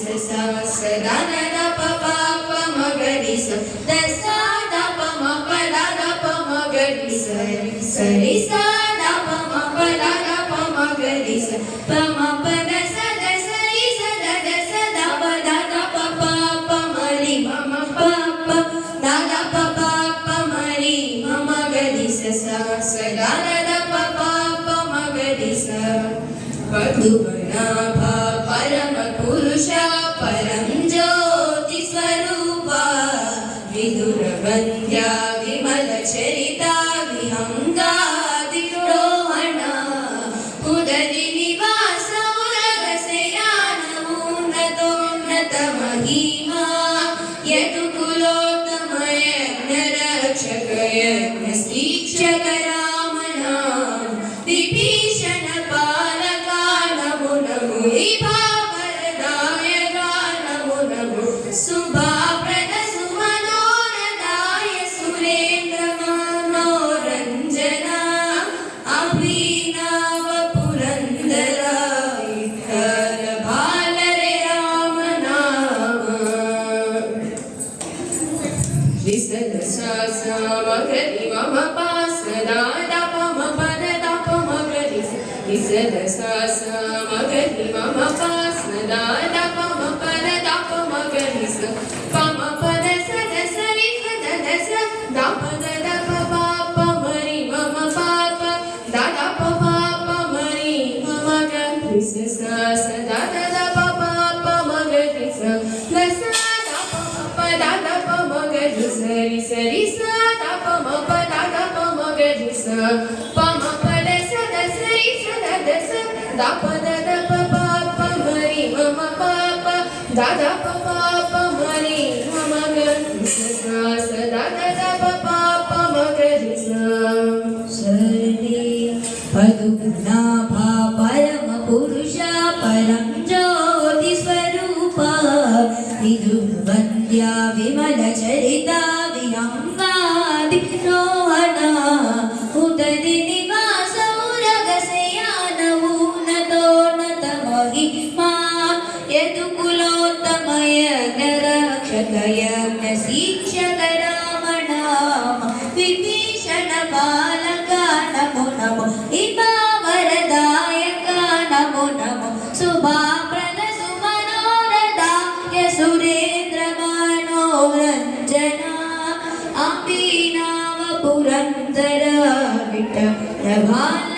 sa da da da pa pa pa ma ga ri sa da sa da pa ma pa da da pa ma ga ri sa ri sa da pa ma pa da da pa ma ga ri sa pa ma pa da sa ri sa da sa da pa da da pa pa pa ma ri ma ma pa pa da da pa pa pa ma ri ma ma ga ri sa da da da pa pa pa ma ga ri sa Padmanabha परम पुरुष परम ज्योति स्वरूपा विदुर वन्द्या विमल चरिता विहंगादिरोहणा उदरि निवास उरगशयान उन्नतोन्नत महिमा यदुकुलोत्तम यज्ञ रक्षक यज्ञ शिक्षक राम नाम विभीषण शुभाप्रद सुमनोरदाय सुरेन्द्र मनोरंजना अभिनव पुरंदरा विठ्ठल भालरे राम नाम विसद सा मगरि मम पास दा प म पद दा प म गरि विसद सा मगरि मम पास दा प म पद दा प म गरि प म पद स द स रि स द द स दा प द द प प प म रि म म प प दा दा प प प म रि म म ग रि स स दा द द प प प म ग रि स द स दा प म प दा द प म ग रि स रि स दा प म प दा द प म ग रि स प म प द स द स रि स द द स दा प द द प प प म रि म म प प दा द प प प म रि म म ग रि स स दा द द प प प म ग रि स सरि पद्मनाभा परम पुरुष परम ज्योति स्वरूपा विदुर वन्द्या विमल चरिता विहंगादिरोहणा उदरि निवास उरगशयान उन्नतोन्नत महिमा यदुकुलोत्तम यज्ञ रक्षक यज्ञ शिक्षक राम नाम विभीषण बालका नमो नमो इमावरदायक नमो नमो शुभाप्रद सुमनोरदाय सुरेन्द्र मनोरंजना अभिनव पुरंदर विठ्ठल